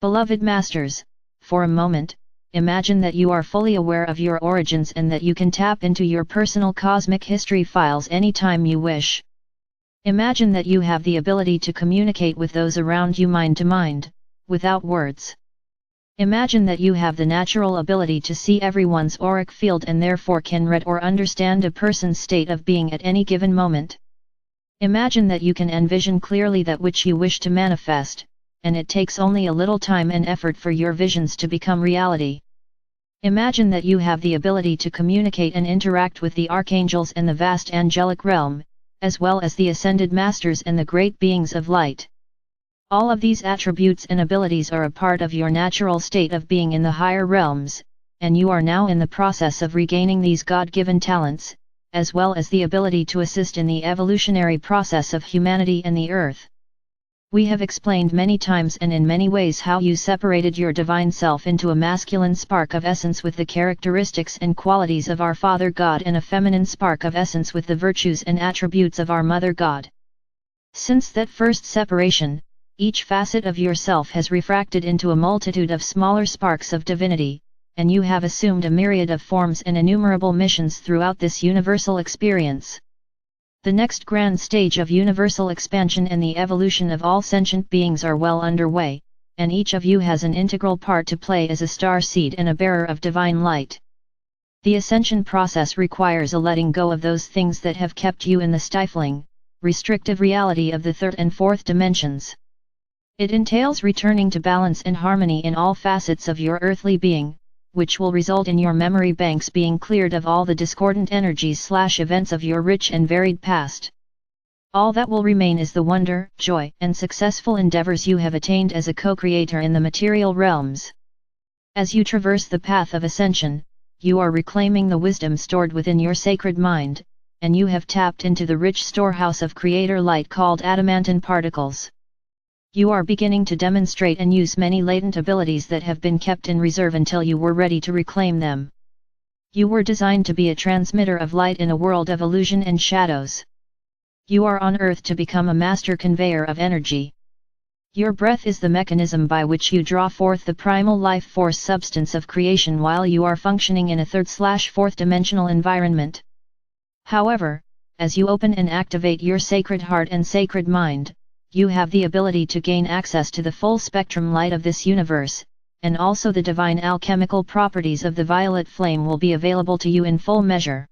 Beloved Masters, for a moment, imagine that you are fully aware of your origins and that you can tap into your personal cosmic history files anytime you wish. Imagine that you have the ability to communicate with those around you mind to mind, without words. Imagine that you have the natural ability to see everyone's auric field and therefore can read or understand a person's state of being at any given moment. Imagine that you can envision clearly that which you wish to manifest, and it takes only a little time and effort for your visions to become reality. Imagine that you have the ability to communicate and interact with the archangels and the vast angelic realm, as well as the ascended masters and the great beings of light. All of these attributes and abilities are a part of your natural state of being in the higher realms, and you are now in the process of regaining these God-given talents, as well as the ability to assist in the evolutionary process of humanity and the earth. We have explained many times and in many ways how you separated your divine self into a masculine spark of essence with the characteristics and qualities of our Father God and a feminine spark of essence with the virtues and attributes of our Mother God. Since that first separation, each facet of yourself has refracted into a multitude of smaller sparks of divinity, and you have assumed a myriad of forms and innumerable missions throughout this universal experience. The next grand stage of universal expansion and the evolution of all sentient beings are well underway, and each of you has an integral part to play as a star seed and a bearer of divine light. The ascension process requires a letting go of those things that have kept you in the stifling, restrictive reality of the third and fourth dimensions. It entails returning to balance and harmony in all facets of your earthly being, which will result in your memory banks being cleared of all the discordant energies/events of your rich and varied past. All that will remain is the wonder, joy, and successful endeavors you have attained as a co-creator in the material realms. As you traverse the path of ascension, you are reclaiming the wisdom stored within your sacred mind, and you have tapped into the rich storehouse of creator light called adamantine particles. You are beginning to demonstrate and use many latent abilities that have been kept in reserve until you were ready to reclaim them. You were designed to be a transmitter of light in a world of illusion and shadows. You are on Earth to become a master conveyor of energy. Your breath is the mechanism by which you draw forth the primal life force substance of creation while you are functioning in a third/fourth dimensional environment. However, as you open and activate your sacred heart and sacred mind, you have the ability to gain access to the full spectrum light of this universe, and also the divine alchemical properties of the violet flame will be available to you in full measure.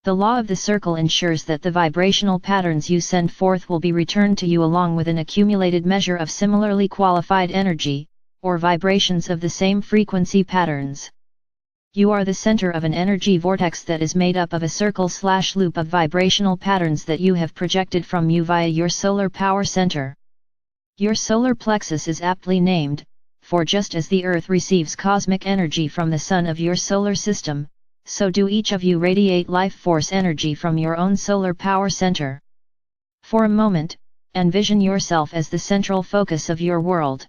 The law of the circle ensures that the vibrational patterns you send forth will be returned to you along with an accumulated measure of similarly qualified energy, or vibrations of the same frequency patterns. You are the center of an energy vortex that is made up of a circle/loop of vibrational patterns that you have projected from you via your solar power center. Your solar plexus is aptly named, for just as the Earth receives cosmic energy from the sun of your solar system, so do each of you radiate life force energy from your own solar power center. For a moment, envision yourself as the central focus of your world.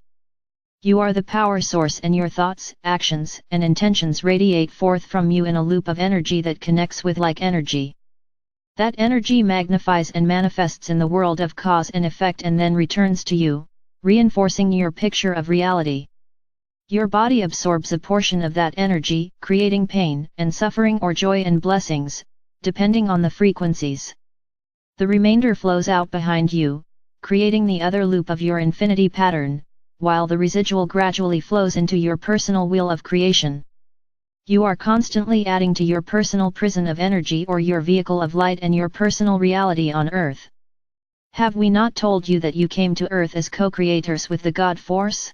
You are the power source and your thoughts, actions, and intentions radiate forth from you in a loop of energy that connects with like energy. That energy magnifies and manifests in the world of cause and effect and then returns to you, reinforcing your picture of reality. Your body absorbs a portion of that energy, creating pain and suffering or joy and blessings, depending on the frequencies. The remainder flows out behind you, creating the other loop of your infinity pattern, while the residual gradually flows into your personal wheel of creation. You are constantly adding to your personal prison of energy or your vehicle of light and your personal reality on Earth. Have we not told you that you came to Earth as co-creators with the God Force?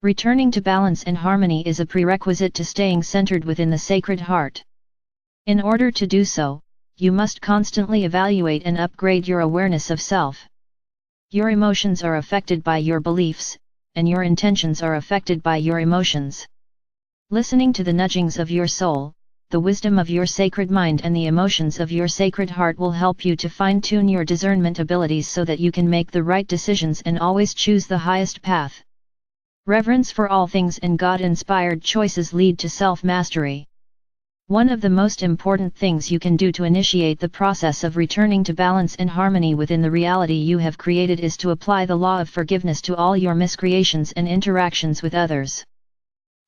Returning to balance and harmony is a prerequisite to staying centered within the Sacred Heart. In order to do so, you must constantly evaluate and upgrade your awareness of self. Your emotions are affected by your beliefs, and your intentions are affected by your emotions. Listening to the nudgings of your soul, the wisdom of your sacred mind and the emotions of your sacred heart will help you to fine-tune your discernment abilities so that you can make the right decisions and always choose the highest path. Reverence for all things and God-inspired choices lead to self-mastery. One of the most important things you can do to initiate the process of returning to balance and harmony within the reality you have created is to apply the law of forgiveness to all your miscreations and interactions with others.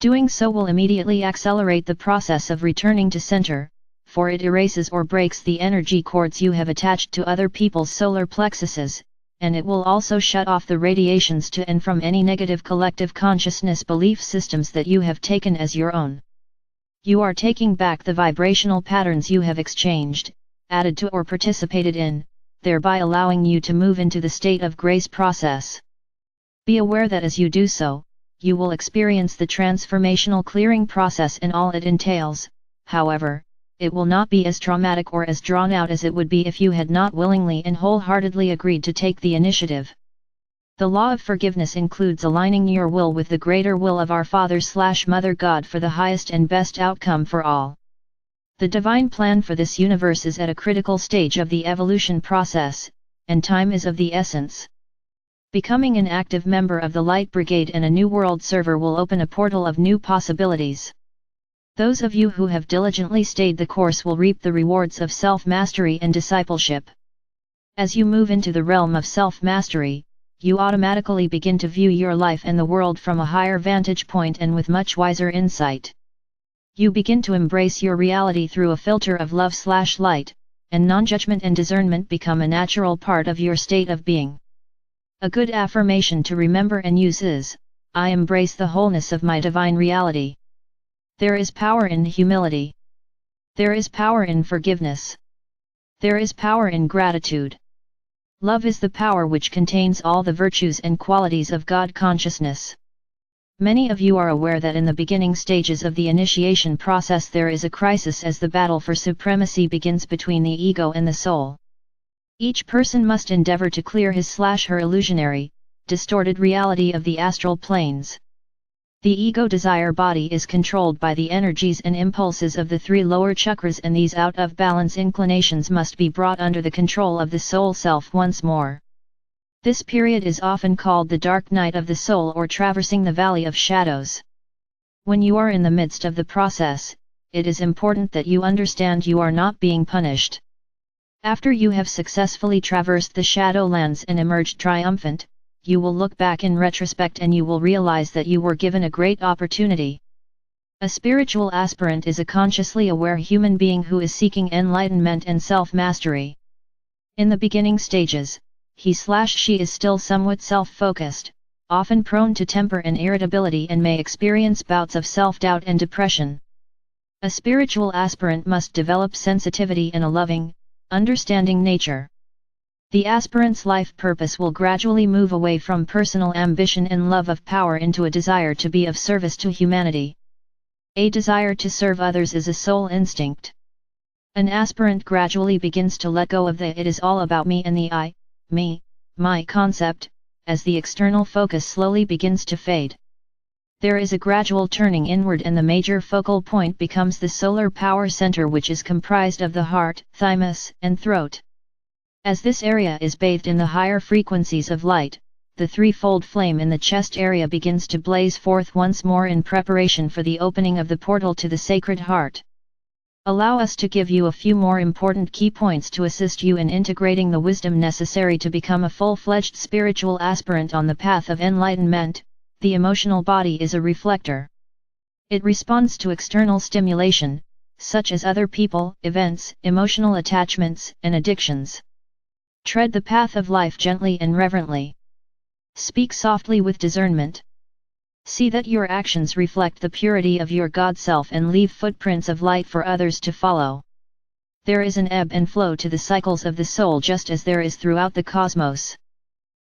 Doing so will immediately accelerate the process of returning to center, for it erases or breaks the energy cords you have attached to other people's solar plexuses, and it will also shut off the radiations to and from any negative collective consciousness belief systems that you have taken as your own. You are taking back the vibrational patterns you have exchanged, added to or participated in, thereby allowing you to move into the state of grace process. Be aware that as you do so, you will experience the transformational clearing process and all it entails. However, it will not be as traumatic or as drawn out as it would be if you had not willingly and wholeheartedly agreed to take the initiative. The law of forgiveness includes aligning your will with the greater will of our Father/Mother God for the highest and best outcome for all. The divine plan for this universe is at a critical stage of the evolution process, and time is of the essence. Becoming an active member of the Light Brigade and a New World server will open a portal of new possibilities. Those of you who have diligently stayed the course will reap the rewards of self-mastery and discipleship. As you move into the realm of self-mastery, you automatically begin to view your life and the world from a higher vantage point and with much wiser insight. You begin to embrace your reality through a filter of love/light, and non-judgment and discernment become a natural part of your state of being. A good affirmation to remember and use is, I embrace the wholeness of my divine reality. There is power in humility. There is power in forgiveness. There is power in gratitude. Love is the power which contains all the virtues and qualities of God consciousness. Many of you are aware that in the beginning stages of the initiation process there is a crisis as the battle for supremacy begins between the ego and the soul. Each person must endeavor to clear his/her illusionary, distorted reality of the astral planes. The ego desire body is controlled by the energies and impulses of the 3 lower chakras, and these out of balance inclinations must be brought under the control of the soul self once more. This period is often called the dark night of the soul or traversing the valley of shadows. When you are in the midst of the process, it is important that you understand you are not being punished. After you have successfully traversed the shadowlands and emerged triumphant, you will look back in retrospect and you will realize that you were given a great opportunity. A spiritual aspirant is a consciously aware human being who is seeking enlightenment and self-mastery. In the beginning stages, he/she is still somewhat self-focused, often prone to temper and irritability, and may experience bouts of self-doubt and depression. A spiritual aspirant must develop sensitivity and a loving, understanding nature. The aspirant's life purpose will gradually move away from personal ambition and love of power into a desire to be of service to humanity. A desire to serve others is a soul instinct. An aspirant gradually begins to let go of the "it is all about me" and the "I, me, my" concept, as the external focus slowly begins to fade. There is a gradual turning inward, and the major focal point becomes the solar power center, which is comprised of the heart, thymus, and throat. As this area is bathed in the higher frequencies of light, the threefold flame in the chest area begins to blaze forth once more in preparation for the opening of the portal to the Sacred Heart. Allow us to give you a few more important key points to assist you in integrating the wisdom necessary to become a full-fledged spiritual aspirant on the path of enlightenment. The emotional body is a reflector. It responds to external stimulation, such as other people, events, emotional attachments, and addictions. Tread the path of life gently and reverently. Speak softly with discernment. See that your actions reflect the purity of your God self and leave footprints of light for others to follow. There is an ebb and flow to the cycles of the soul, just as there is throughout the cosmos.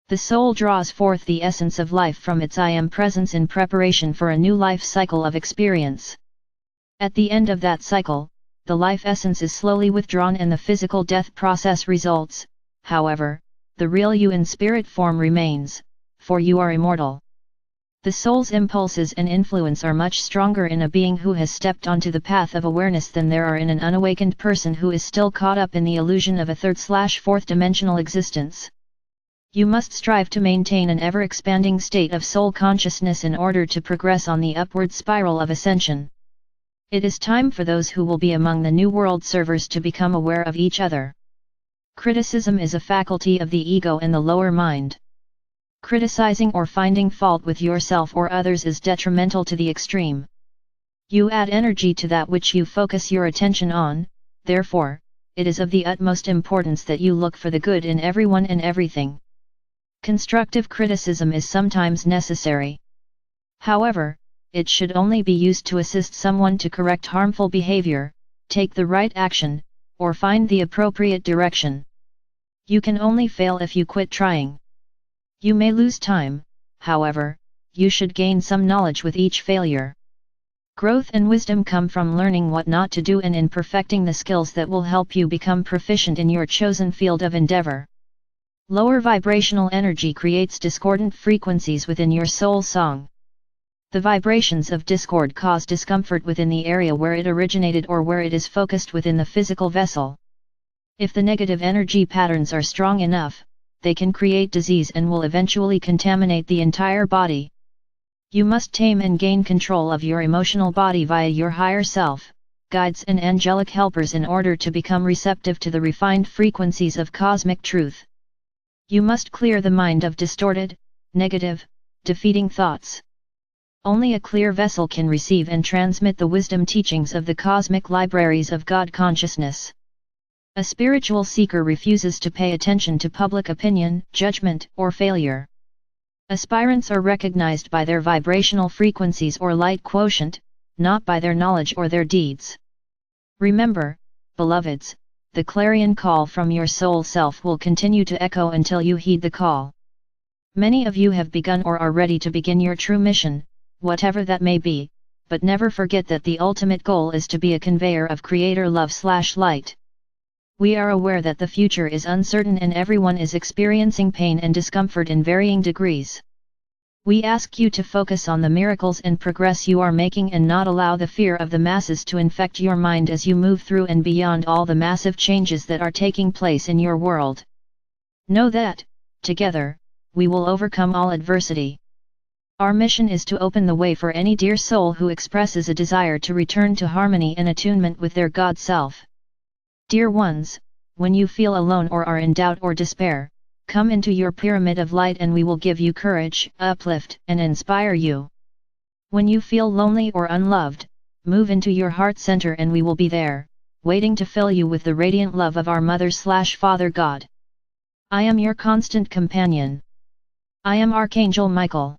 The soul draws forth the essence of life from its I Am presence in preparation for a new life cycle of experience. At the end of that cycle, the life essence is slowly withdrawn and the physical death process results. However, the real you in spirit form remains, for you are immortal. The soul's impulses and influence are much stronger in a being who has stepped onto the path of awareness than there are in an unawakened person who is still caught up in the illusion of a third/fourth dimensional existence. You must strive to maintain an ever-expanding state of soul consciousness in order to progress on the upward spiral of ascension. It is time for those who will be among the new world servers to become aware of each other. Criticism is a faculty of the ego and the lower mind. Criticizing or finding fault with yourself or others is detrimental to the extreme. You add energy to that which you focus your attention on, therefore, it is of the utmost importance that you look for the good in everyone and everything. Constructive criticism is sometimes necessary. However, it should only be used to assist someone to correct harmful behavior, take the right action, or find the appropriate direction. You can only fail if you quit trying. You may lose time, however, you should gain some knowledge with each failure. Growth and wisdom come from learning what not to do and in perfecting the skills that will help you become proficient in your chosen field of endeavor. Lower vibrational energy creates discordant frequencies within your soul song. The vibrations of discord cause discomfort within the area where it originated or where it is focused within the physical vessel. If the negative energy patterns are strong enough, they can create disease and will eventually contaminate the entire body. You must tame and gain control of your emotional body via your higher self, guides and angelic helpers in order to become receptive to the refined frequencies of cosmic truth. You must clear the mind of distorted, negative, defeating thoughts. Only a clear vessel can receive and transmit the wisdom teachings of the cosmic libraries of God consciousness. A spiritual seeker refuses to pay attention to public opinion, judgment, or failure. Aspirants are recognized by their vibrational frequencies or light quotient, not by their knowledge or their deeds. Remember, beloveds, the clarion call from your soul self will continue to echo until you heed the call. Many of you have begun or are ready to begin your true mission, whatever that may be, but never forget that the ultimate goal is to be a conveyor of Creator love/light. We are aware that the future is uncertain and everyone is experiencing pain and discomfort in varying degrees. We ask you to focus on the miracles and progress you are making and not allow the fear of the masses to infect your mind as you move through and beyond all the massive changes that are taking place in your world. Know that, together, we will overcome all adversity. Our mission is to open the way for any dear soul who expresses a desire to return to harmony and attunement with their God self. Dear ones, when you feel alone or are in doubt or despair, come into your pyramid of light and we will give you courage, uplift, and inspire you. When you feel lonely or unloved, move into your heart center and we will be there, waiting to fill you with the radiant love of our Mother/Father God. I am your constant companion. I am Archangel Michael.